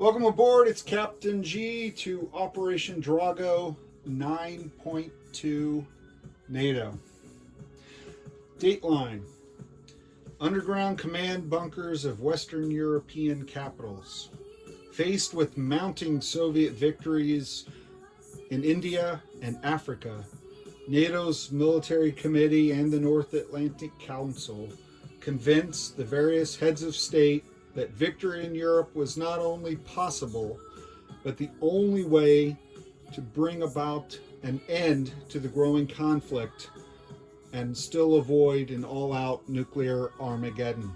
Welcome aboard. It's Captain G to Operation Drago 9.2 NATO. Dateline. Underground command bunkers of Western European capitals. Faced with mounting Soviet victories in India and Africa, NATO's military committee and the North Atlantic Council convinced the various heads of state that victory in Europe was not only possible, but the only way to bring about an end to the growing conflict and still avoid an all-out nuclear Armageddon.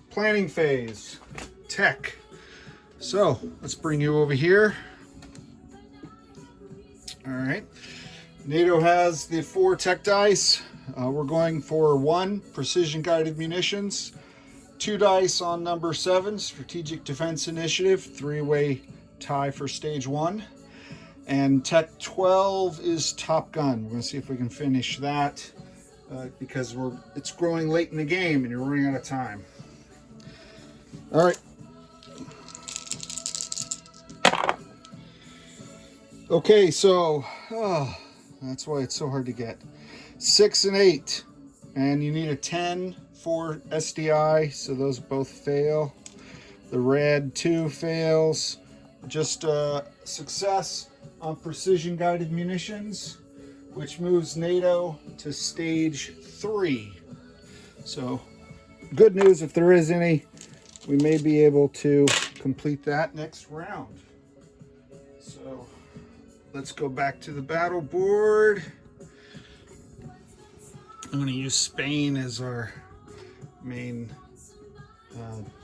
Planning phase, tech. So let's bring you over here. All right. NATO has the 4 tech dice. We're going for 1, precision guided munitions. 2 dice on number 7, Strategic Defense Initiative, 3-way tie for stage 1. And Tech 12 is Top Gun. We're going to see if we can finish that because it's growing late in the game and you're running out of time. All right. Okay, so that's why it's so hard to get. 6 and 8, and you need a 10 for SDI, so those both fail. The red 2 fails. Just success on precision guided munitions, which moves NATO to stage 3. So good news, if there is any, we may be able to complete that next round. So let's go back to the battle board. I'm going to use Spain as our main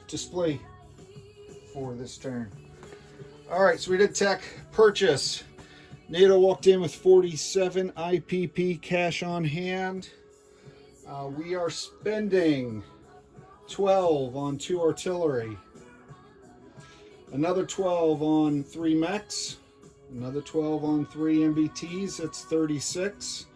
display for this turn. All right, so we did tech purchase. NATO walked in with 47 IPP cash on hand. We are spending 12 on 2 artillery, another 12 on 3 mechs, another 12 on 3 MBTs, that's 36.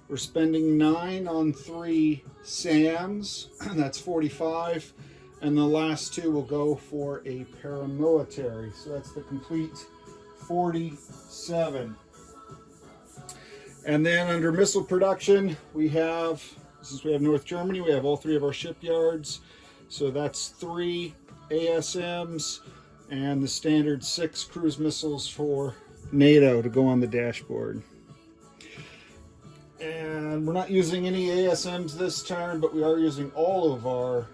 We're spending 9 on 3 SAMs, that's 45. And the last 2 will go for a paramilitary. So that's the complete 47. And then under missile production, we have, since we have North Germany, we have all 3 of our shipyards. So that's 3 ASMs and the standard 6 cruise missiles for NATO to go on the dashboard. And we're not using any ASMs this turn, but we are using all of our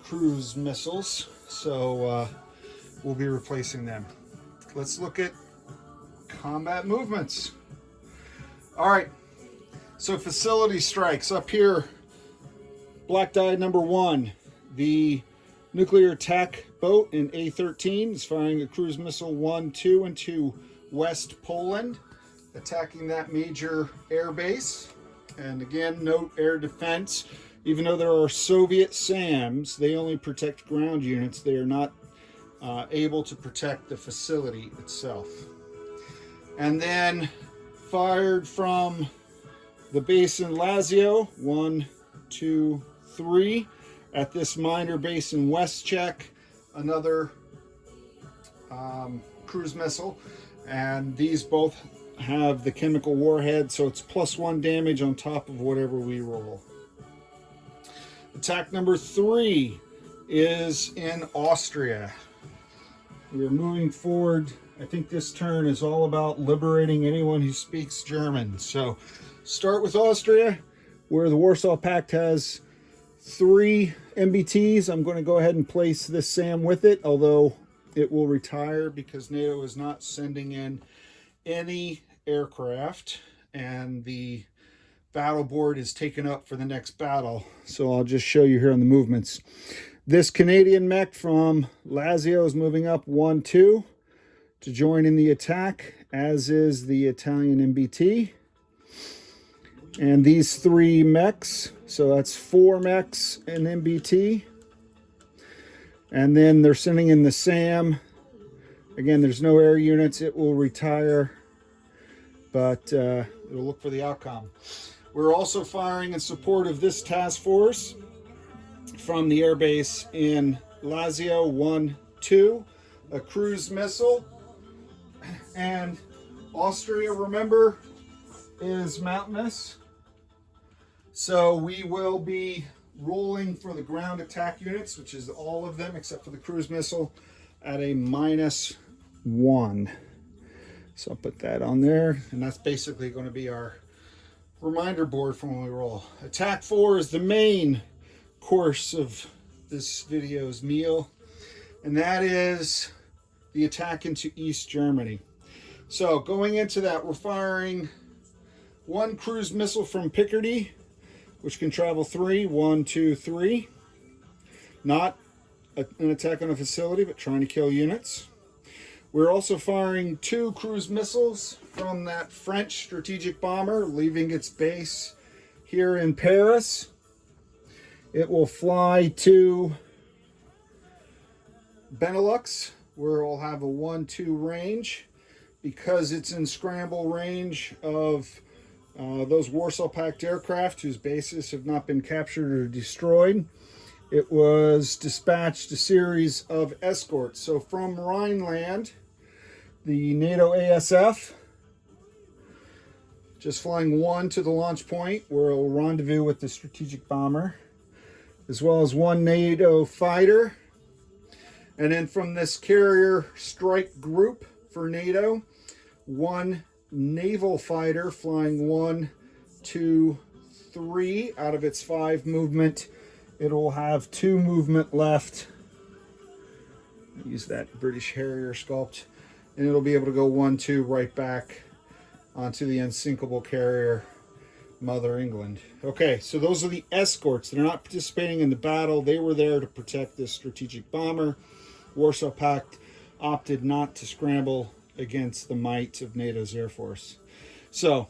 cruise missiles, so we'll be replacing them. Let's look at combat movements. All right, so facility strikes up here. Black die number 1, the nuclear attack boat in A13 is firing a cruise missile 1-2 into West Poland, attacking that major air base. And again, note air defense. Even though there are Soviet SAMs, they only protect ground units. They are not able to protect the facility itself. And then fired from the base in Lazio, 1, 2, 3. At this minor base in West Czech, another cruise missile. And these both have the chemical warhead, so it's +1 damage on top of whatever we roll. Attack number 3 is in Austria. We're moving forward. I think this turn is all about liberating anyone who speaks German. So start with Austria, where the Warsaw Pact has 3 MBTs. I'm going to go ahead and place this SAM with it, although it will retire because NATO is not sending in any aircraft, and the battle board is taken up for the next battle. So I'll just show you here on the movements. This Canadian mech from Lazio is moving up 1-2 to join in the attack, as is the Italian MBT. And these 3 mechs, so that's 4 mechs in MBT. And then they're sending in the SAM. Again, there's no air units. It will retire, but it'll look for the outcome. We're also firing in support of this task force from the airbase in Lazio, 2, a cruise missile. And Austria, remember, is mountainous. So we will be rolling for the ground attack units, which is all of them except for the cruise missile, at a -1. So I'll put that on there, and that's basically going to be our reminder board for when we roll. Attack 4 is the main course of this video's meal, and that is the attack into East Germany. So going into that, we're firing 1 cruise missile from Picardy, which can travel 3, 1, 2, 3. Not an attack on a facility, but trying to kill units. We're also firing 2 cruise missiles from that French strategic bomber, leaving its base here in Paris. It will fly to Benelux, where it will have a 1-2 range. Because it's in scramble range of those Warsaw Pact aircraft whose bases have not been captured or destroyed, it was dispatched a series of escorts. So from Rhineland, the NATO ASF, just flying 1 to the launch point where it will rendezvous with the strategic bomber, as well as 1 NATO fighter. And then from this carrier strike group for NATO, 1 naval fighter flying 1, 2, 3 out of its 5 movement. It'll have 2 movement left. Use that British Harrier sculpt, and it'll be able to go 1, 2 right back onto the unsinkable carrier Mother England. Okay, so those are the escorts. They're not participating in the battle. They were there to protect this strategic bomber. Warsaw Pact opted not to scramble against the might of NATO's Air Force. So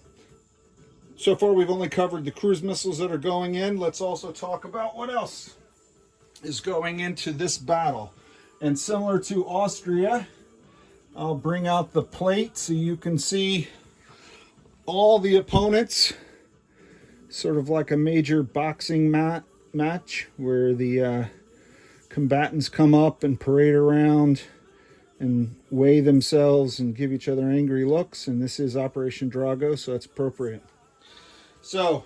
far we've only covered the cruise missiles that are going in. Let's also talk about what else is going into this battle. And similar to Austria, I'll bring out the plate so you can see all the opponents, sort of like a major boxing match where the combatants come up and parade around and weigh themselves and give each other angry looks. And this is Operation Drago, so that's appropriate. So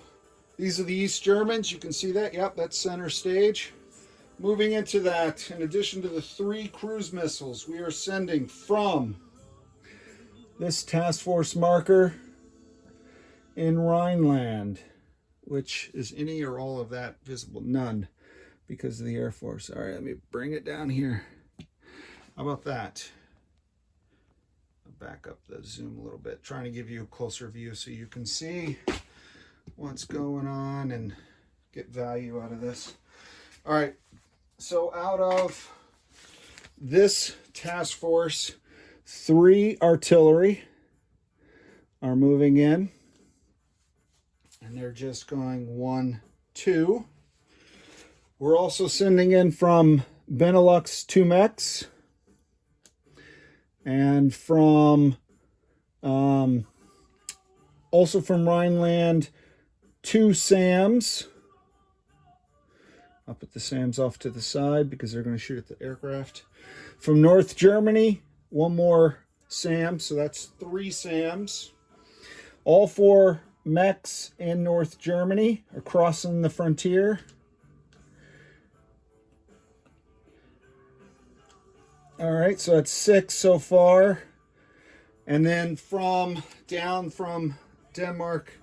these are the East Germans. You can see that. Yep, that's center stage. Moving into that, in addition to the 3 cruise missiles, we are sending from this task force marker in Rhineland, which is any or all of that visible? None, because of the Air Force. All right, let me bring it down here. How about that? I'll back up the zoom a little bit, trying to give you a closer view so you can see what's going on and get value out of this. All right, so out of this task force, 3 artillery are moving in, and they're just going 1, 2. We're also sending in from Benelux 2 mechs, and from also from Rhineland 2 SAMs. I'll put the SAMs off to the side because they're going to shoot at the aircraft. From North Germany, 1 more SAM, so that's 3 SAMs. All 4 mechs in North Germany are crossing the frontier. All right, so that's 6 so far. And then down from Denmark,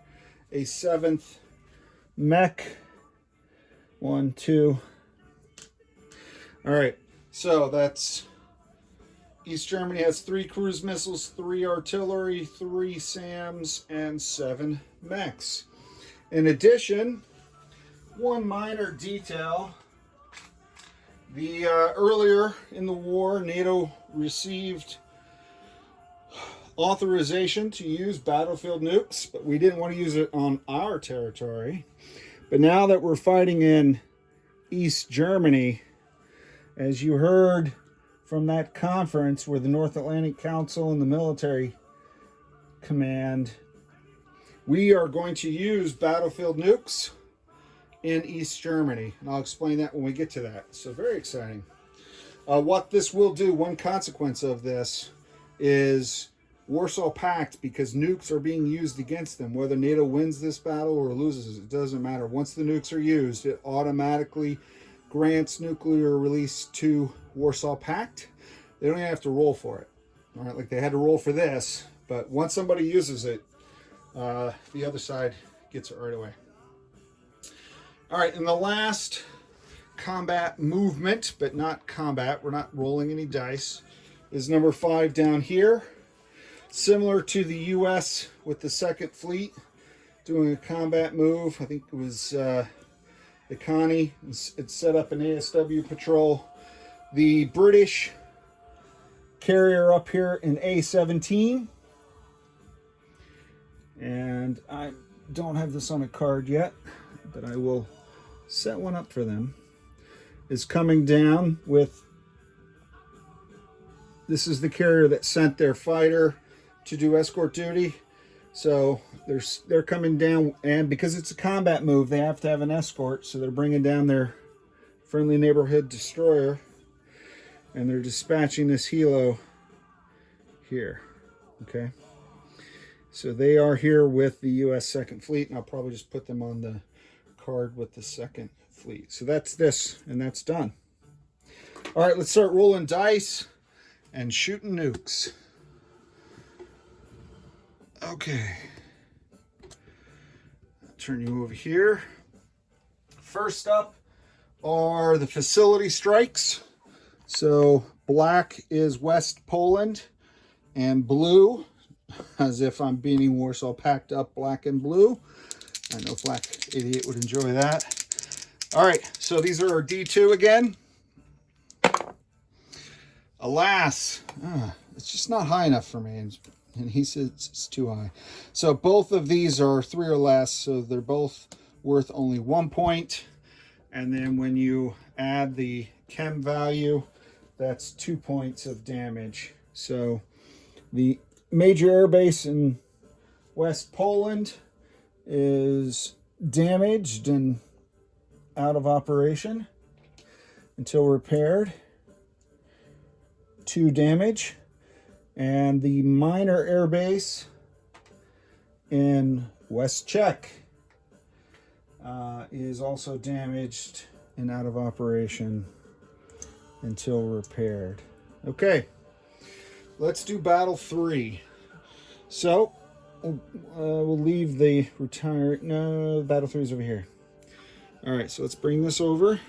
a 7th mech. 1, 2. All right, so that's East Germany has 3 cruise missiles, 3 artillery, 3 SAMs, and 7 mechs. In addition, one minor detail. Earlier in the war, NATO received authorization to use battlefield nukes, but we didn't want to use it on our territory. But now that we're fighting in East Germany, as you heard from that conference where the North Atlantic Council and the military command, we are going to use battlefield nukes in East Germany. And I'll explain that when we get to that. So very exciting. What this will do, one consequence of this, is Warsaw Pact, because nukes are being used against them. Whether NATO wins this battle or loses, it doesn't matter. Once the nukes are used, it automatically grants nuclear release to Warsaw Pact. They don't even have to roll for it. All right, like they had to roll for this, but once somebody uses it, the other side gets it right away. All right, and the last combat movement, but not combat, we're not rolling any dice, is number 5 down here. Similar to the U.S. with the Second Fleet, doing a combat move. I think it was the Connie. It set up an ASW patrol. The British carrier up here in A-17. And I don't have this on a card yet, but I will set one up for them. Is coming down with, this is the carrier that sent their fighter to do escort duty. So they're coming down, and because it's a combat move, they have to have an escort. So they're bringing down their friendly neighborhood destroyer, and they're dispatching this helo here. Okay. So they are here with the U.S. Second Fleet, and I'll probably just put them on the card with the Second Fleet. So that's this, and that's done. All right, let's start rolling dice and shooting nukes. Okay. I'll turn you over here. First up are the facility strikes. So black is West Poland, and blue, as if I'm beating Warsaw Pact up, black and blue. I know Black 88 would enjoy that. All right, so these are our D2 again. Alas, it's just not high enough for me. And he says it's too high. So both of these are 3 or less, so they're both worth only 1 point. And then when you add the chem value, that's 2 points of damage. So the major airbase in West Poland is damaged and out of operation until repaired. 2 damage. And the minor airbase in West Czech is also damaged and out of operation until repaired. Okay, let's do battle 3. So we'll leave the retired. No, battle 3 is over here. All right, so let's bring this over.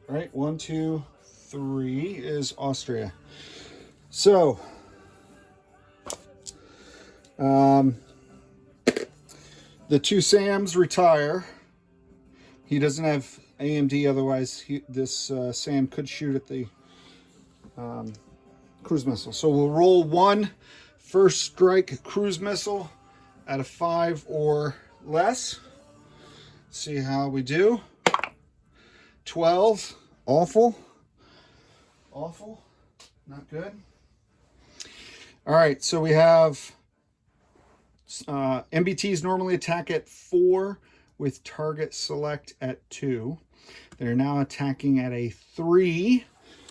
All right, 1, 2, 3 is Austria. So, the 2 Sams retire. He doesn't have AMD, otherwise this Sam could shoot at the cruise missile. So we'll roll 1 first strike cruise missile at a 5 or less. See how we do. 12, awful. Awful, not good. All right, so we have MBTs normally attack at 4 with target select at 2. They're now attacking at a 3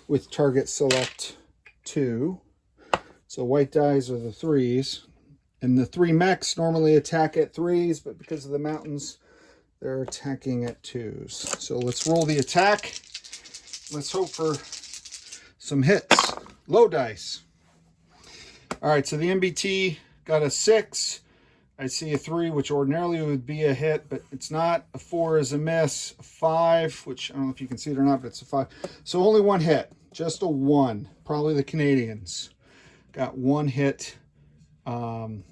with target select 2. So white dies are the 3s. And the 3 mechs normally attack at 3s, but because of the mountains, they're attacking at 2s. So let's roll the attack. Let's hope for some hits. Low dice. All right, so the MBT got a 6. I see a 3, which ordinarily would be a hit, but it's not. A 4 is a miss. A 5, which I don't know if you can see it or not, but it's a 5. So only 1 hit. Just a 1. Probably the Canadians got 1 hit. And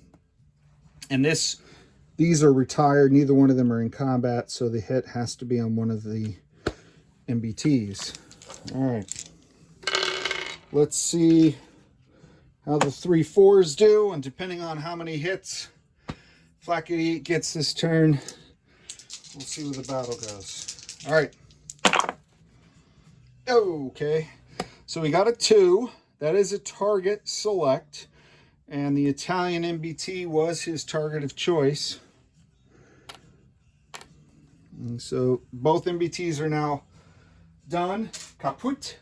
these are retired. Neither one of them are in combat, so the hit has to be on one of the MBTs. All right. Let's see how the 3-4s do, and depending on how many hits Flak 88 gets this turn, we'll see where the battle goes. All right. Okay. So we got a 2. That is a target select, and the Italian MBT was his target of choice. And so both MBTs are now done. Kaput.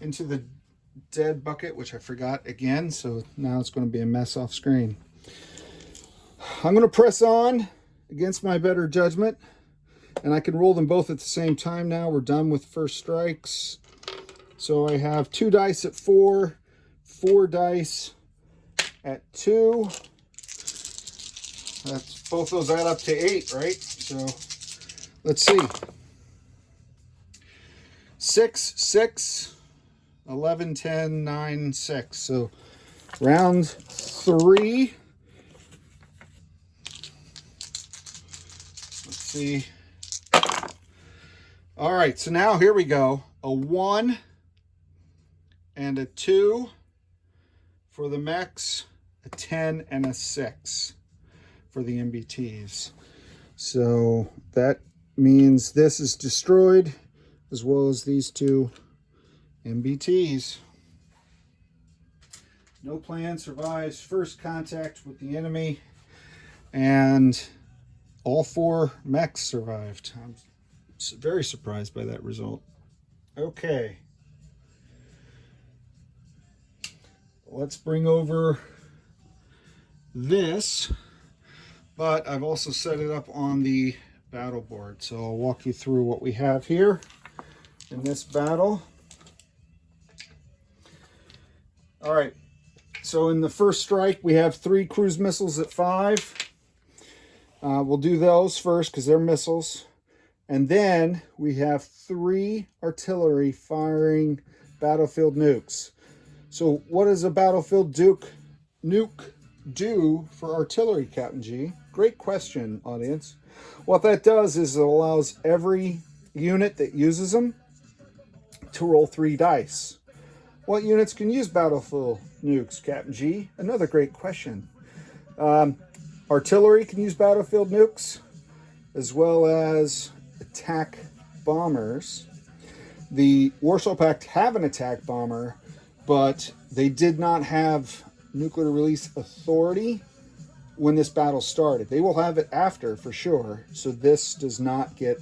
Into the dead bucket, which I forgot again, so now it's going to be a mess off screen. I'm going to press on against my better judgment, and I can roll them both at the same time now. We're done with first strikes. So I have 2 dice at 4, 4 dice at 2. That's both those add up to 8, right? So let's see. 6, 6, 11, 10, 9, 6. So round 3. Let's see. All right, so now here we go. A 1 and a 2 for the mechs, a 10 and a 6 for the MBTs. So that means this is destroyed, as well as these 2 MBTs. No plan survives first contact with the enemy, and all 4 mechs survived. I'm very surprised by that result. Okay. Let's bring over this, but I've also set it up on the battle board. So I'll walk you through what we have here in this battle. All right, so in the first strike, we have 3 cruise missiles at 5. We'll do those first because they're missiles. And then we have 3 artillery firing battlefield nukes. So what does a battlefield nuke do for artillery, Captain G? Great question, audience. What that does is it allows every unit that uses them to roll 3 dice. What units can use battlefield nukes, Captain G? Another great question. Artillery can use battlefield nukes, as well as attack bombers. The Warsaw Pact have an attack bomber, but they did not have nuclear release authority when this battle started. They will have it after, for sure, so this does not get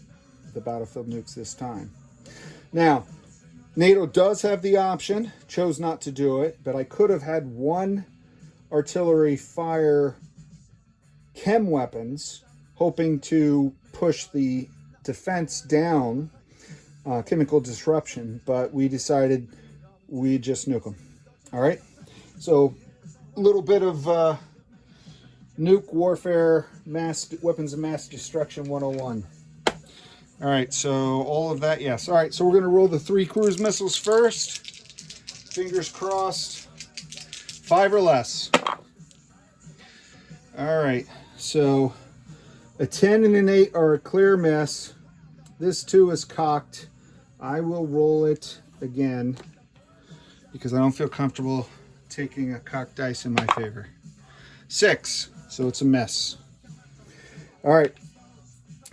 the battlefield nukes this time. Now, NATO does have the option, chose not to do it, but I could have had 1 artillery fire chem weapons, hoping to push the defense down, chemical disruption, but we decided we just nuke them. All right, so a little bit of nuke warfare, weapons of mass destruction 101. All right, so all of that, yes. All right, so we're going to roll the 3 cruise missiles first. Fingers crossed. 5 or less. All right, so a 10 and an 8 are a clear miss. This 2 is cocked. I will roll it again because I don't feel comfortable taking a cocked dice in my favor. 6, so it's a miss. All right,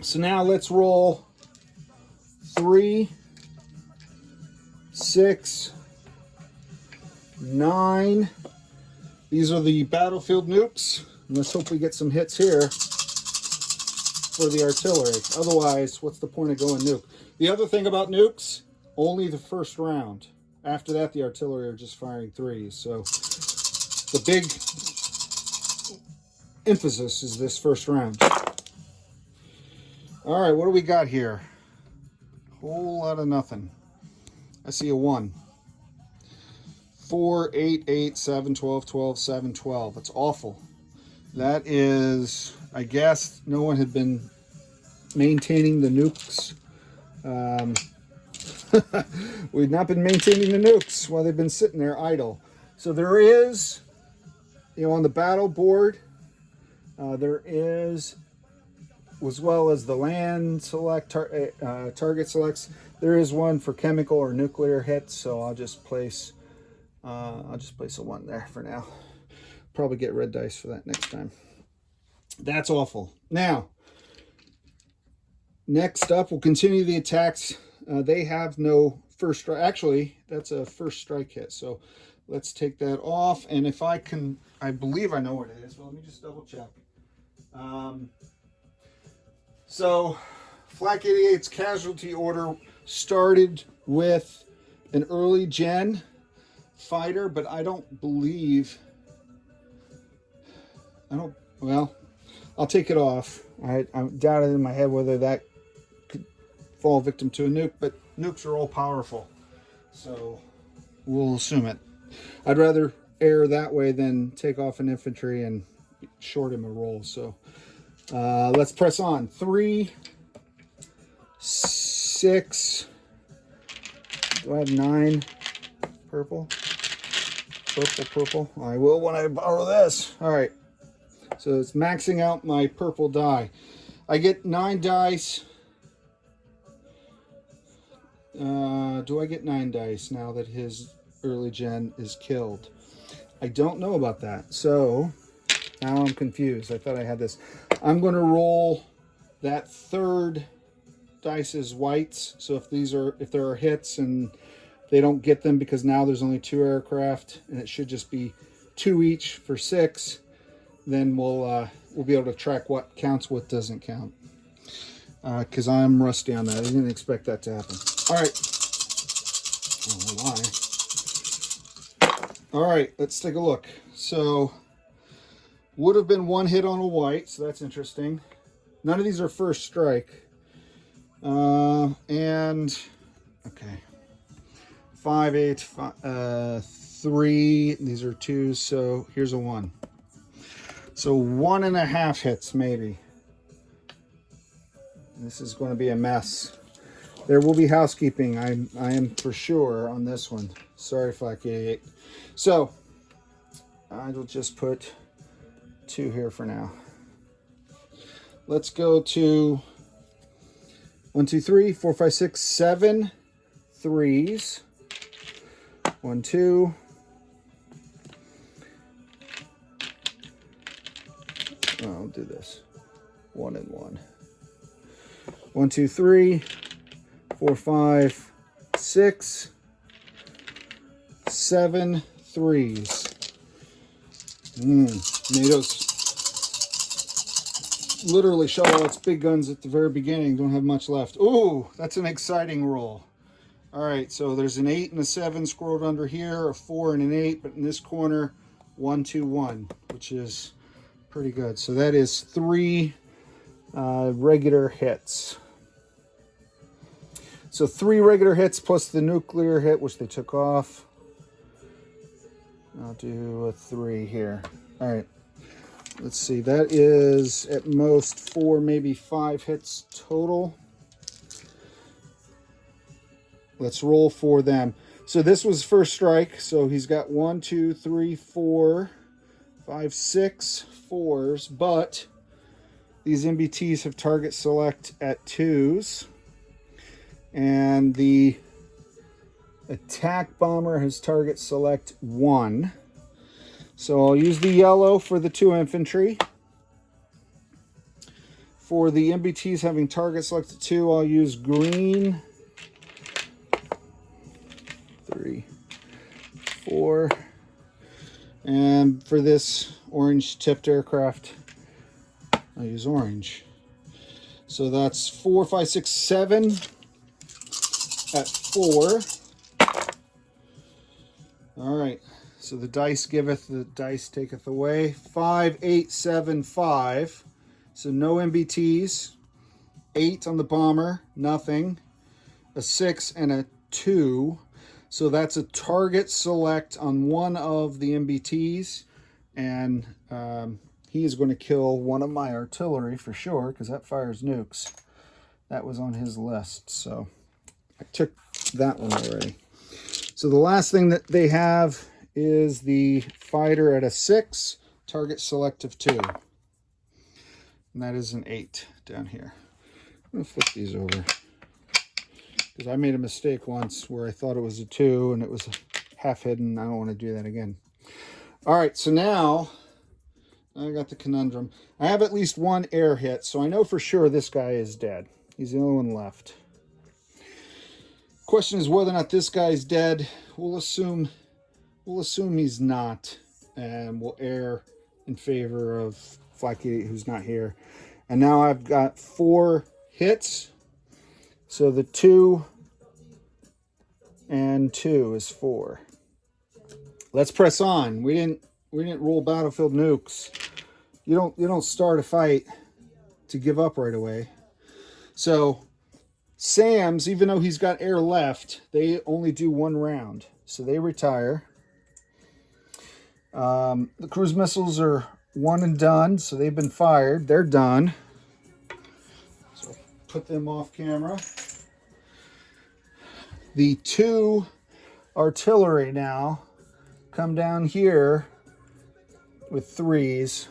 so now let's roll 3, 6, 9. These are the battlefield nukes. Let's hope we get some hits here for the artillery. Otherwise, what's the point of going nuke? The other thing about nukes, only the first round. After that, the artillery are just firing 3s. So the big emphasis is this first round. All right, what do we got here? Whole lot of nothing. I see a 1. 4, 8, 8, 7, 12, 12, 7, 12. That's awful. That is, I guess, no one had been maintaining the nukes. We've not been maintaining the nukes while they've been sitting there idle. So there is, on the battle board, there is, as well as the land select, target selects, there is one for chemical or nuclear hits. So I'll just place a 1 there for now. Probably get red dice for that next time. That's awful. Now, next up, we'll continue the attacks. They have no first strike. Actually, that's a first strike hit. So let's take that off. And if I can, I believe I know what it is. Well, let me just double check. So Flak 88's casualty order started with an early gen fighter, but I don't believe, well, I'll take it off. I doubted in my head whether that could fall victim to a nuke, but nukes are all powerful, so we'll assume it. I'd rather err that way than take off an infantry and short him a roll. So let's press on. 3, 6. Do I have 9 purple? Purple. I will when I borrow this. All right. So it's maxing out my purple die. I get 9 dice. Do I get 9 dice now that his early gen is killed? I don't know about that. So now I'm confused. I thought I had this. I'm going to roll that third dice as whites. So if there are hits and they don't get them because now there's only 2 aircraft and it should just be 2 each for 6, then we'll be able to track what counts, what doesn't count. Because I'm rusty on that. I didn't expect that to happen. All right. I don't know why. All right, let's take a look. So would have been 1 hit on a white, so that's interesting. None of these are first strike. And okay, 5, 8, 3. These are 2s, so here's a 1. So 1.5 hits maybe. This is going to be a mess. There will be housekeeping. I am for sure on this one. Sorry, Flak 88. So I will just put 2 here for now. Let's go to 1, 2, 3, 4, 5, 6, 7 3s. 1, 2. I'll do this. 1 and 1. 1, 2, 3, 4, 5, 6, 7 3s. NATO's literally shot all its big guns at the very beginning. Don't have much left. Ooh, that's an exciting roll. All right, so there's an 8 and a 7 scrolled under here, a 4 and an 8, but in this corner, 1, 2, 1, which is pretty good. So that is 3 regular hits. So 3 regular hits plus the nuclear hit, which they took off. I'll do a 3 here. All right. Let's see. That is at most 4, maybe 5 hits total. Let's roll for them. So this was first strike. So he's got 1, 2, 3, 4, 5, 6 4s. But these MBTs have target select at 2s. And the attack bomber has target select 1. So I'll use the yellow for the 2 infantry. For the MBTs having target selected 2, I'll use green. 3, 4. And for this orange tipped aircraft, I'll use orange. So that's 4, 5, 6, 7 at 4. All right. So the dice giveth, the dice taketh away. 5, 8, 7, 5. So no MBTs. 8 on the bomber, nothing. A 6 and a 2. So that's a target select on one of the MBTs. And he is going to kill one of my artillery for sure, because that fires nukes. That was on his list. So I took that one already. So the last thing that they have is the fighter at a 6, target select of 2. And that is an 8 down here. I'm going to flip these over, because I made a mistake once where I thought it was a 2 and it was half hidden. I don't want to do that again. All right, so now I got the conundrum. I have at least 1 air hit, so I know for sure this guy is dead. He's the only one left. Question is whether or not this guy's dead. We'll assume he's not, and we'll err in favor of Flak 88, who's not here. And now I've got 4 hits So the 2 and 2 is 4. Let's press on. We didn't rule battlefield nukes. You don't start a fight to give up right away. So SAMs, even though he's got air left, they only do 1 round. So they retire. The cruise missiles are 1 and done, so they've been fired. They're done. So put them off camera. The 2 artillery now come down here with 3s,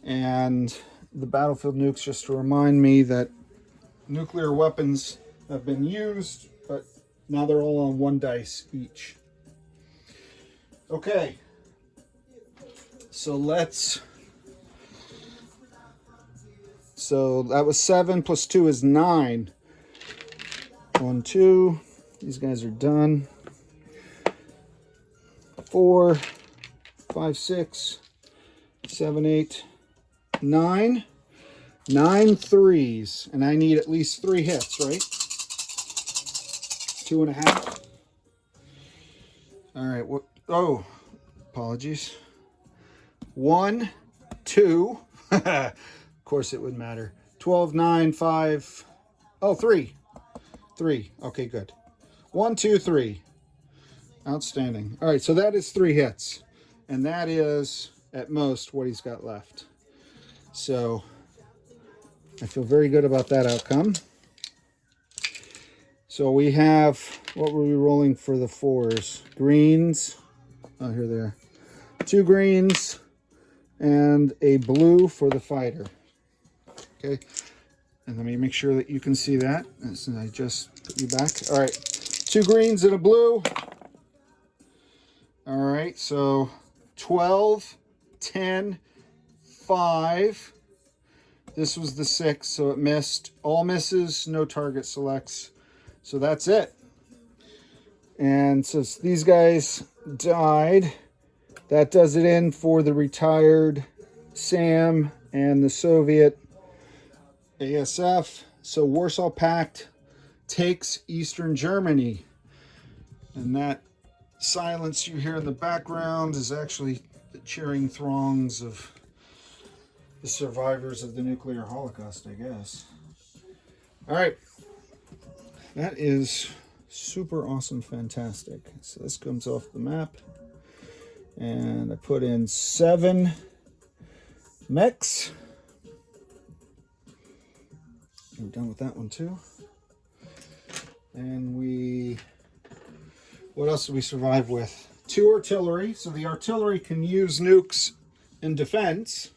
and the battlefield nukes, just to remind me that nuclear weapons have been used, but now they're all on 1 dice each. Okay, so that was 7 plus 2 is 9. 1, 2, these guys are done. 4, 5, 6, 7, 8, 9. 9 3s, and I need at least 3 hits, right? 2.5. All right. What? Oh, apologies. 1, 2. Of course, it would matter. 12, 9, 5. Oh, 3. 3. Okay, good. 1, 2, 3. Outstanding. All right, so that is 3 hits, and that is at most what he's got left. So I feel very good about that outcome. So we have, what were we rolling for the 4s? Greens. Oh, here they are. 2 greens and a blue for the fighter. Okay. And let me make sure that you can see that. As I just put you back. All right. 2 greens and a blue. All right. So 12, 10, 5. This was the 6, so it missed. All misses, no target selects. So that's it. And since these guys died, that does it in for the retired SAM and the Soviet ASF. So Warsaw Pact takes Eastern Germany. And that silence you hear in the background is actually the cheering throngs of the survivors of the nuclear holocaust, I guess. All right. That is super awesome, fantastic. So this comes off the map. And I put in 7 mechs. I'm done with that one too. And what else did we survive with? 2 artillery. So the artillery can use nukes in defense.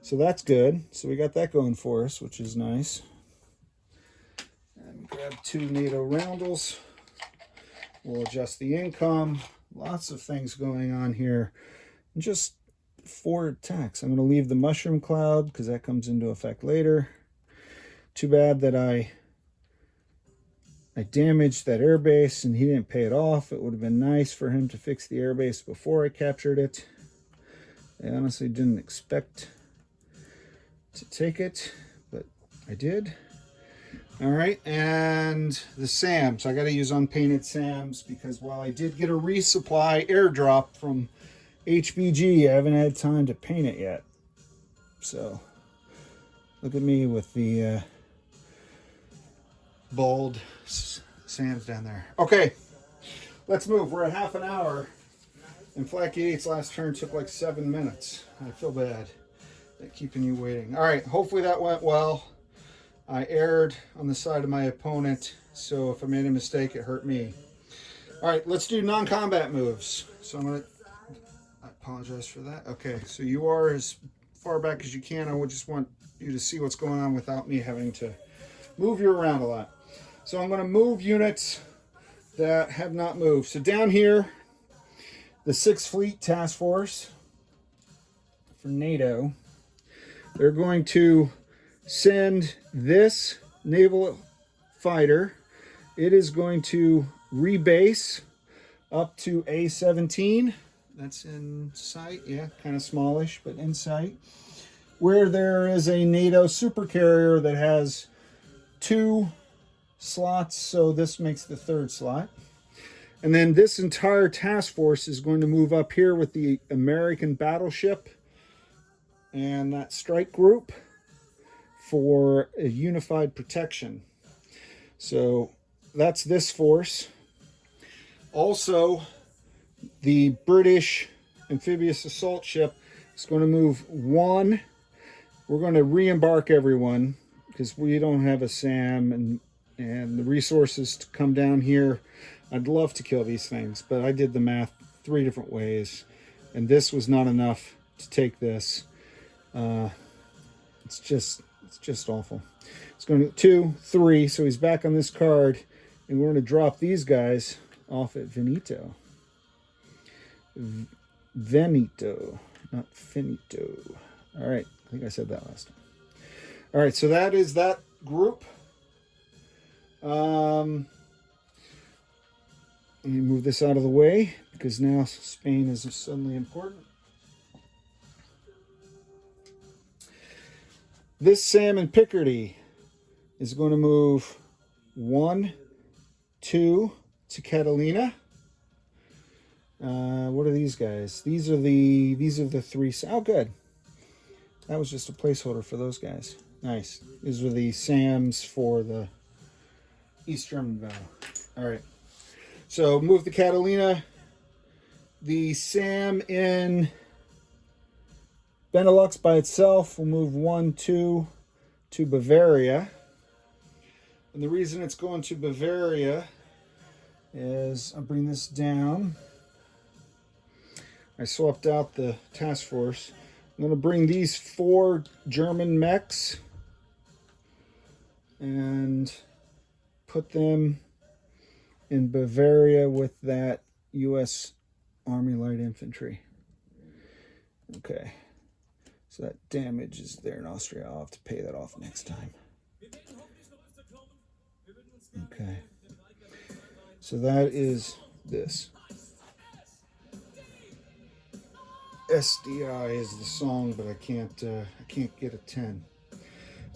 So that's good. So we got that going for us, which is nice. And grab 2 NATO roundels. We'll adjust the income. Lots of things going on here. Just 4 attacks. I'm going to leave the mushroom cloud because that comes into effect later. Too bad that I damaged that airbase and he didn't pay it off. It would have been nice for him to fix the airbase before I captured it. I honestly didn't expect to take it, but I did. All right, and the SAMs. I got to use unpainted SAMs because while I did get a resupply airdrop from HBG, I haven't had time to paint it yet. So look at me with the bald SAMs down there. Okay, let's move. We're at half an hour, and Flak 88's last turn took like 7 minutes. I feel bad keeping you waiting. All right, hopefully that went well. I erred on the side of my opponent, so if I made a mistake, it hurt me. All right, let's do non-combat moves. So I apologize for that. Okay, so you are as far back as you can. I would just want you to see what's going on without me having to move you around a lot. So I'm going to move units that have not moved. So down here, the 6th Fleet Task Force for NATO. They're going to send this naval fighter. It is going to rebase up to A-17. That's in sight. Yeah, kind of smallish, but in sight. Where there is a NATO supercarrier that has 2 slots, so this makes the third slot. And then this entire task force is going to move up here with the American battleship and that strike group for a unified protection. So that's this force. Also, the British amphibious assault ship is going to move one. We're going to re-embark everyone because we don't have a SAM and the resources to come down here. I'd love to kill these things, but I did the math 3 different ways, and this was not enough to take this. It's just awful. It's going to 2, 3, so he's back on this card, and we're going to drop these guys off at Veneto. Veneto, not finito. All right, I think I said that last time. All right, so that is that group. Let me move this out of the way because now Spain is suddenly important. This SAM in Picardy is going to move 1, 2 to Catalina. What are these guys? These are the 3. Oh, good. That was just a placeholder for those guys. Nice. These are the SAMs for the East German battle. All right. So move the Catalina. The SAM in Benelux by itself will move 1, 2 to Bavaria. And the reason it's going to Bavaria is I'll bring this down. I swapped out the task force. I'm going to bring these 4 German mechs and put them in Bavaria with that U.S. Army Light Infantry. Okay. So that damage is there in Austria. I'll have to pay that off next time. Okay. So that is this. SDI is the song, but I can't get a 10.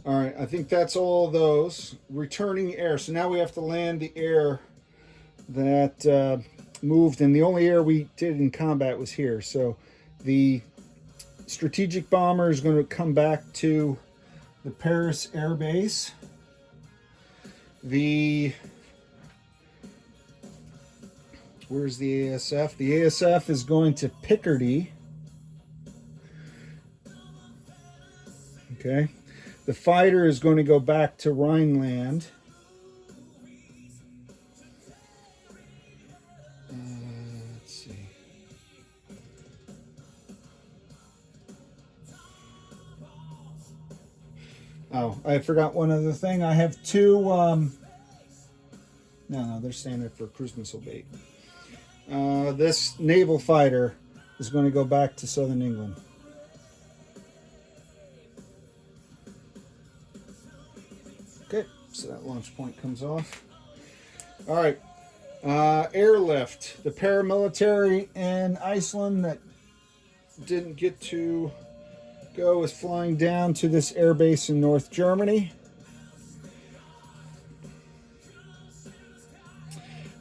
All right, I think that's all those. Returning air. So now we have to land the air that moved, and the only air we did in combat was here. So the strategic bomber is going to come back to the Paris Air Base. Where's the ASF? The ASF is going to Picardy. Okay. The fighter is going to go back to Rhineland. Let's see. Oh, I forgot one other thing. I have 2... No, they're standard for cruise missile bait. This naval fighter is going to go back to southern England. Okay, so that launch point comes off. All right, airlift. The paramilitary in Iceland that didn't get to go is flying down to this air base in North Germany.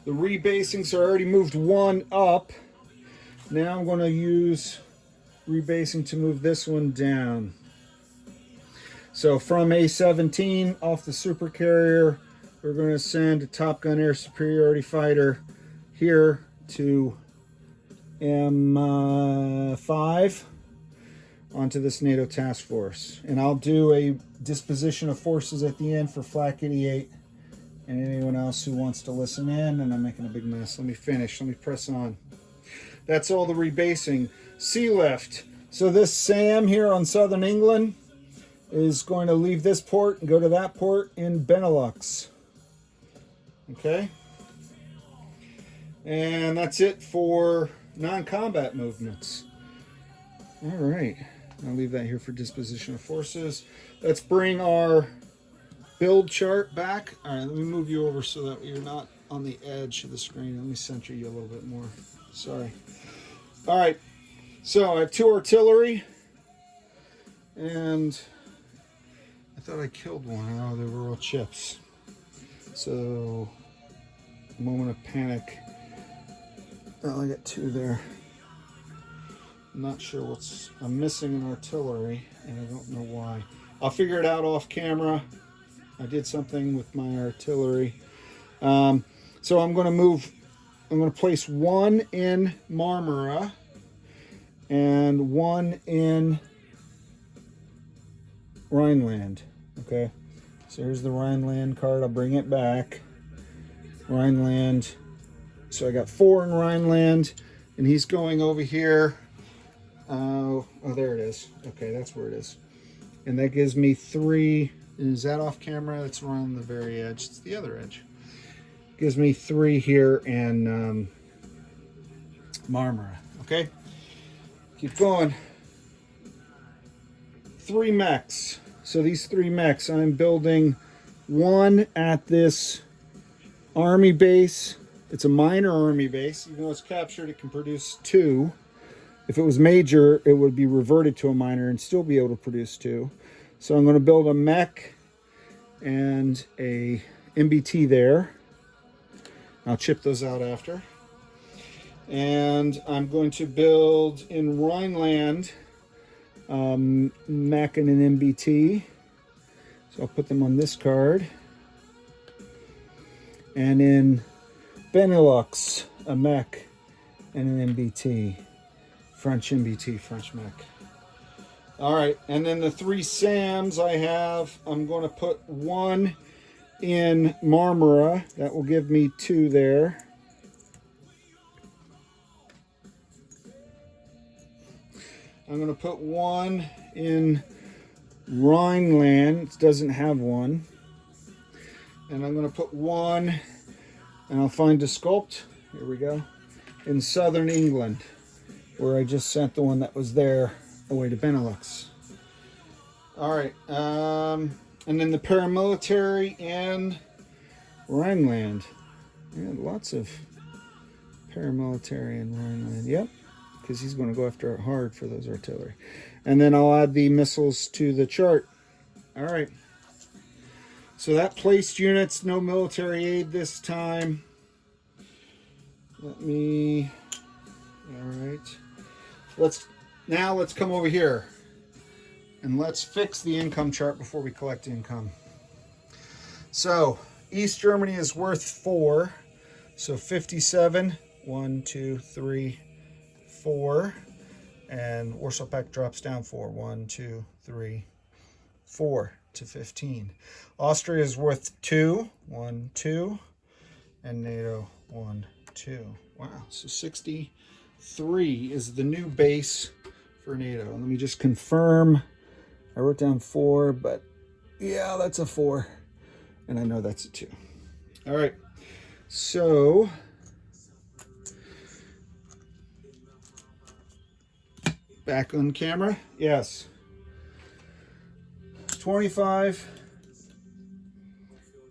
The rebasings are already moved 1 up. Now I'm going to use rebasing to move this one down. So from A-17 off the supercarrier, we're going to send a Top Gun air superiority fighter here to M5 onto this NATO task force. And I'll do a disposition of forces at the end for Flak 88 and anyone else who wants to listen in. And I'm making a big mess. Let me finish. Let me press on. That's all the rebasing. Sea lift. So this SAM here on southern England is going to leave this port and go to that port in Benelux. Okay? And that's it for non-combat movements. All right. I'll leave that here for disposition of forces. Let's bring our build chart back. All right, let me move you over so that you're not on the edge of the screen. Let me center you a little bit more. Sorry. All right. So I have 2 artillery. And I thought I killed one. Oh, they were all chips. So, moment of panic. Oh, I got 2 there. I'm not sure I'm missing an artillery, and I don't know why. I'll figure it out off camera. I did something with my artillery. So I'm going to place 1 in Marmara and 1 in Rhineland. Okay, so here's the Rhineland card. I'll bring it back. Rhineland. So I got 4 in Rhineland, and he's going over here. Oh, there it is. Okay, that's where it is. And that gives me 3. Is that off camera? That's around the very edge. It's the other edge. Gives me 3 here and Marmara. Okay, keep going. 3 mechs. So these 3 mechs, I'm building 1 at this army base. It's a minor army base. Even though it's captured, it can produce 2. If it was major, it would be reverted to a minor and still be able to produce 2. So I'm going to build a mech and a MBT there. I'll chip those out after. And I'm going to build in Rhineland mech and an MBT. So I'll put them on this card. And in Benelux, a mech and an MBT. French MBT, French mech. All right, and then the 3 SAMs I have, I'm going to put 1 in Marmara. That will give me 2 there. I'm going to put 1 in Rhineland. It doesn't have 1. And I'm going to put 1, and I'll find a sculpt. Here we go. In southern England, where I just sent the one that was there away to Benelux. All right. And then the paramilitary in Rhineland. Yeah, lots of paramilitary in Rhineland. Yep, because he's going to go after it hard for those artillery. And then I'll add the missiles to the chart. All right. So that placed units, no military aid this time. All right. Let's come over here and let's fix the income chart before we collect income. So East Germany is worth 4. So 57, 1, 2, 3, 4. And Warsaw Pact drops down 4. 1, 2, 3, 4 to 15. Austria is worth 2. 1, 2. And NATO 1, 2. Wow, so 63 is the new base for NATO. Let me just confirm. I wrote down 4, but yeah, that's a 4. And I know that's a 2. All right, so back on camera. Yes. 25,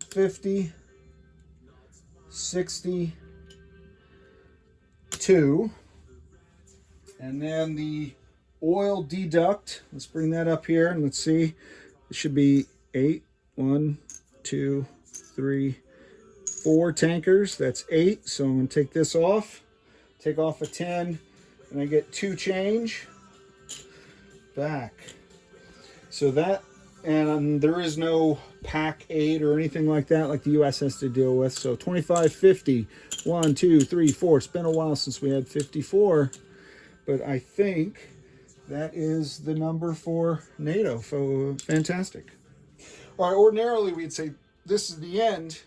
50, 60, 2. And then the oil deduct. Let's bring that up here and let's see. It should be 8. 1, 2, 3, 4 tankers. That's 8. So I'm going to take this off. Take off a 10. And I get 2 change. Back. So that, and there is no pack aid or anything like that like the U.S. has to deal with. So 25, 50, 1, 2, 3, 4. It's been a while since we had 54, but I think that is the number for NATO. So fantastic. All right, ordinarily we'd say this is the end,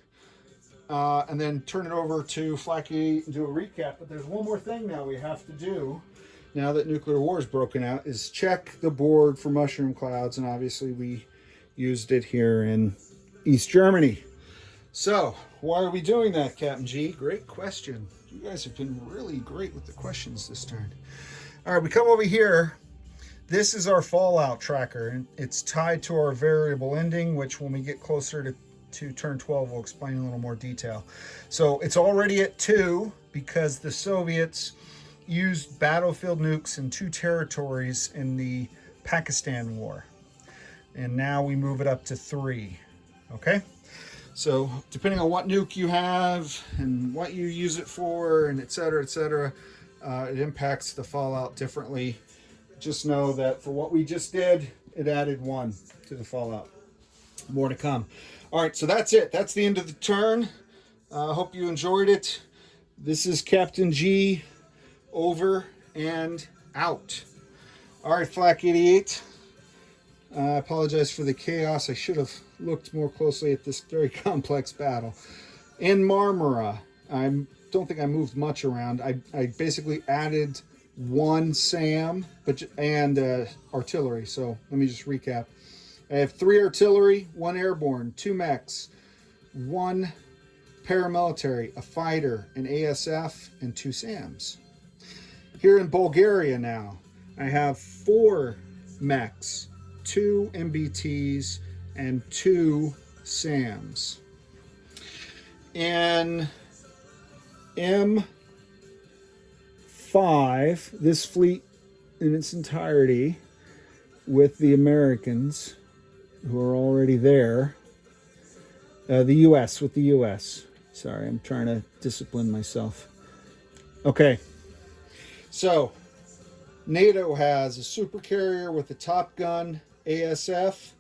and then turn it over to Flacky and do a recap. But there's one more thing now we have to do. Now that nuclear war is broken out, is check the board for mushroom clouds, and obviously we used it here in East Germany. So why are we doing that, Captain G? Great question. You guys have been really great with the questions this turn. All right, we come over here. This is our fallout tracker, and it's tied to our variable ending, which when we get closer to turn 12, we'll explain in a little more detail. So it's already at 2 because the Soviets used battlefield nukes in 2 territories in the Pakistan war. And now we move it up to 3. Okay? So depending on what nuke you have and what you use it for, and et cetera, it impacts the fallout differently. Just know that for what we just did, it added 1 to the fallout. More to come. All right, so that's it. That's the end of the turn. I hope you enjoyed it. This is Captain G, over and out. All right, Flak 88. I apologize for the chaos. I should have looked more closely at this very complex battle. In Marmara, I don't think I moved much around. I basically added 1 SAM and artillery. So let me just recap. I have 3 artillery, 1 airborne, 2 mechs, 1 paramilitary, a fighter, an ASF, and 2 SAMs. Here in Bulgaria now, I have 4 mechs, 2 MBTs, and 2 SAMs. In M5, this fleet in its entirety, with the Americans who are already there, the U.S., with the U.S. Sorry, I'm trying to discipline myself. Okay, so NATO has a supercarrier with a Top Gun, ASF,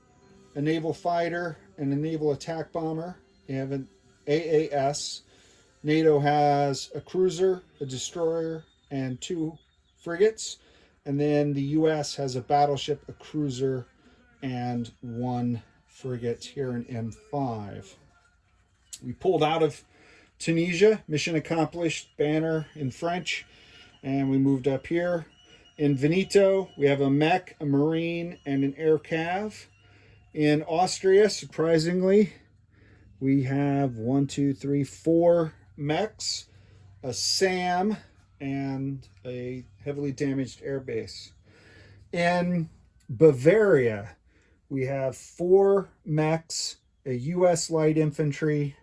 a naval fighter, and a naval attack bomber. They have an AAS. NATO has a cruiser, a destroyer, and 2 frigates. And then the U.S. has a battleship, a cruiser, and 1 frigate here in M5. We pulled out of Tunisia, mission accomplished, banner in French, and we moved up here. In Veneto, we have a mech, a marine, and an air cav. In Austria, surprisingly, we have 4 mechs, a SAM, and a heavily damaged airbase. In Bavaria, we have 4 mechs, a U.S. light infantry,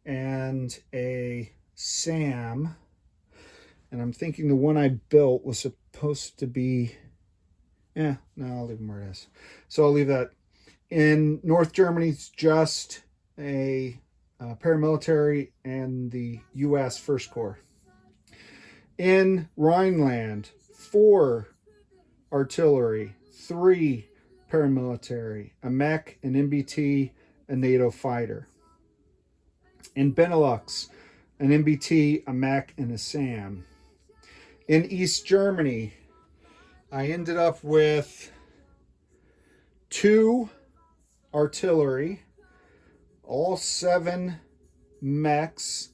and a SAM. And I'm thinking the one I built was supposed to be... no, I'll leave them where it is. So I'll leave that. In North Germany, it's just a paramilitary and the U.S. First Corps. In Rhineland, 4 artillery, 3 paramilitary, a mech, an MBT, a NATO fighter. In Benelux, an MBT, a mech, and a SAM. In East Germany, I ended up with 2 artillery, all 7 mechs,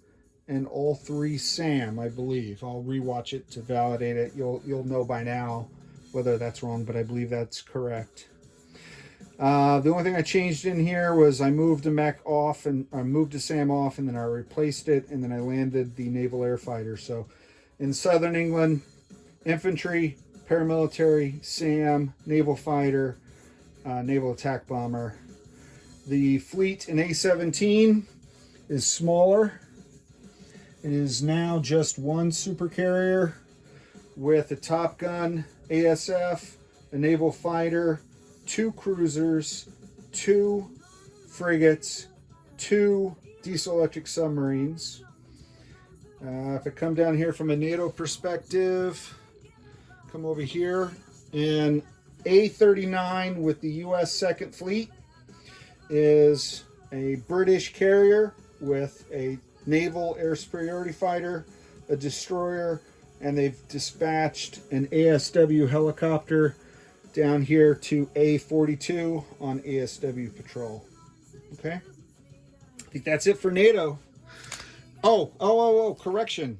and all 3 SAM, I believe. I'll rewatch it to validate it. You'll know by now whether that's wrong, but I believe that's correct. The only thing I changed in here was I moved a mech off, and I moved a SAM off, and then I replaced it, and then I landed the naval air fighter. So in southern England, infantry, paramilitary, SAM, naval fighter, naval attack bomber. The fleet in A-17 is smaller. It is now just 1 supercarrier with a Top Gun, ASF, a naval fighter, 2 cruisers, 2 frigates, 2 diesel-electric submarines. If I come down here from a NATO perspective, come over here, and A-39 with the U.S. Second Fleet is a British carrier with a naval air superiority fighter, a destroyer, and they've dispatched an ASW helicopter down here to A-42 on ASW patrol. Okay? I think that's it for NATO. Correction.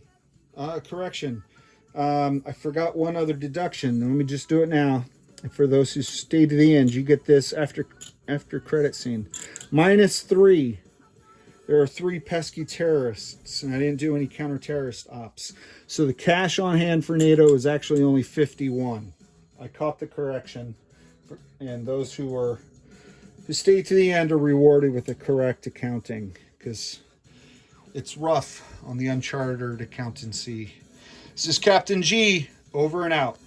I forgot one other deduction. Let me just do it now. And for those who stay to the end, you get this after credit scene. -3. There are 3 pesky terrorists, and I didn't do any counter-terrorist ops. So the cash on hand for NATO is actually only 51. I caught the correction, and those who stay to the end are rewarded with the correct accounting, because it's rough on the unchartered accountancy. This is Captain G, over and out.